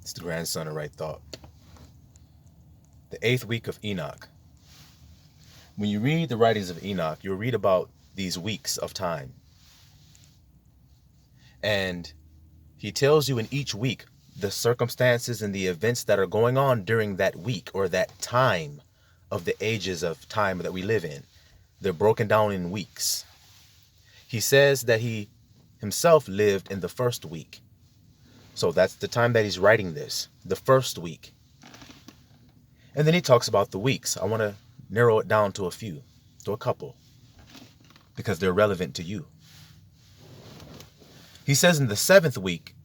It's the grandson of Right Thought. The 8th week of Enoch. When you read the writings of Enoch, you'll read about these weeks of time. And he tells you in each week the circumstances and the events that are going on during that week or that time of the ages of time that we live in. They're broken down in weeks. He says that he himself lived in the first week. So that's the time that he's writing this, the first week. And then he talks about the weeks. I want to narrow it down to a couple, because they're relevant to you. He says in the 7th week,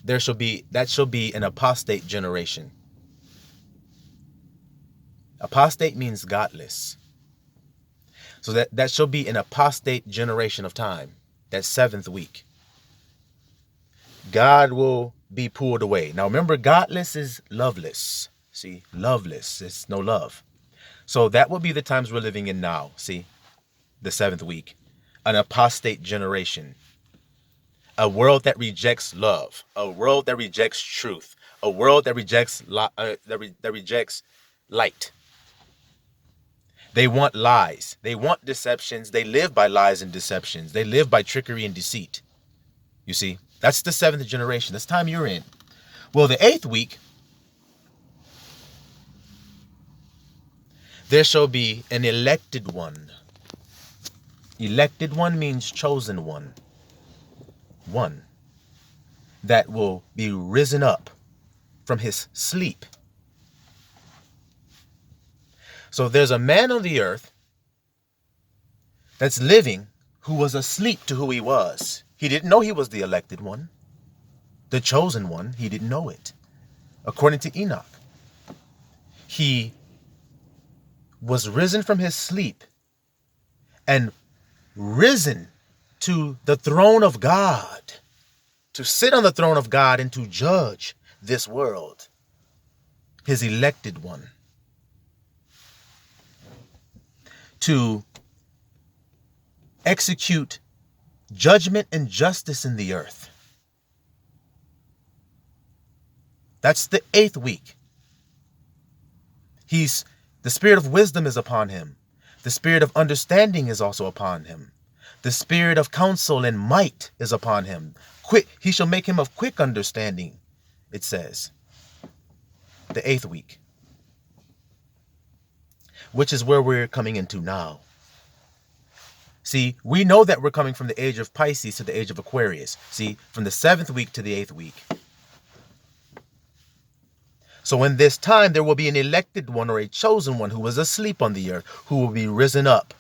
that shall be an apostate generation. Apostate means godless. So that shall be an apostate generation of time, that 7th week. God will be pulled away. Now remember, godless is loveless. See, loveless, it's no love. So that will be the times we're living in now. See, the 7th week, an apostate generation. A world that rejects love, a world that rejects truth, a world that rejects rejects light. They want lies. They want deceptions. They live by lies and deceptions. They live by trickery and deceit. You see, that's the 7th generation. This time you're in. Well, the 8th week, there shall be an elected one. Elected one means chosen one. One that will be risen up from his sleep. So there's a man on the earth that's living who was asleep to who he was. He didn't know he was the elected one, the chosen one. He didn't know it. According to Enoch, he was risen from his sleep and risen to the throne of God, to sit on the throne of God and to judge this world, his elected one, to execute judgment and justice in the earth. That's the 8th week. The spirit of wisdom is upon him. The spirit of understanding is also upon him. The spirit of counsel and might is upon him. He shall make him of quick understanding, it says. The 8th week. Which is where we're coming into now. See, we know that we're coming from the age of Pisces to the age of Aquarius. See, from the 7th week to the 8th week. So in this time, there will be an elected one or a chosen one who was asleep on the earth, who will be risen up.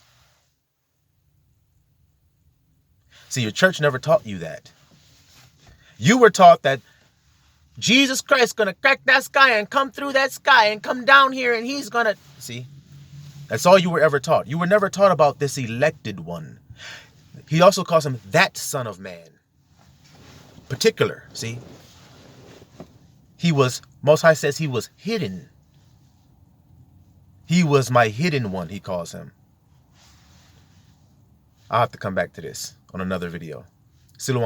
See, your church never taught you that. You were taught that Jesus Christ is going to crack that sky and come through that sky and come down here and he's going to... See, that's all you were ever taught. You were never taught about this elected one. He also calls him that Son of Man. Particular, see? Most High says he was hidden. He was my hidden one, he calls him. I'll have to come back to this on another video. Still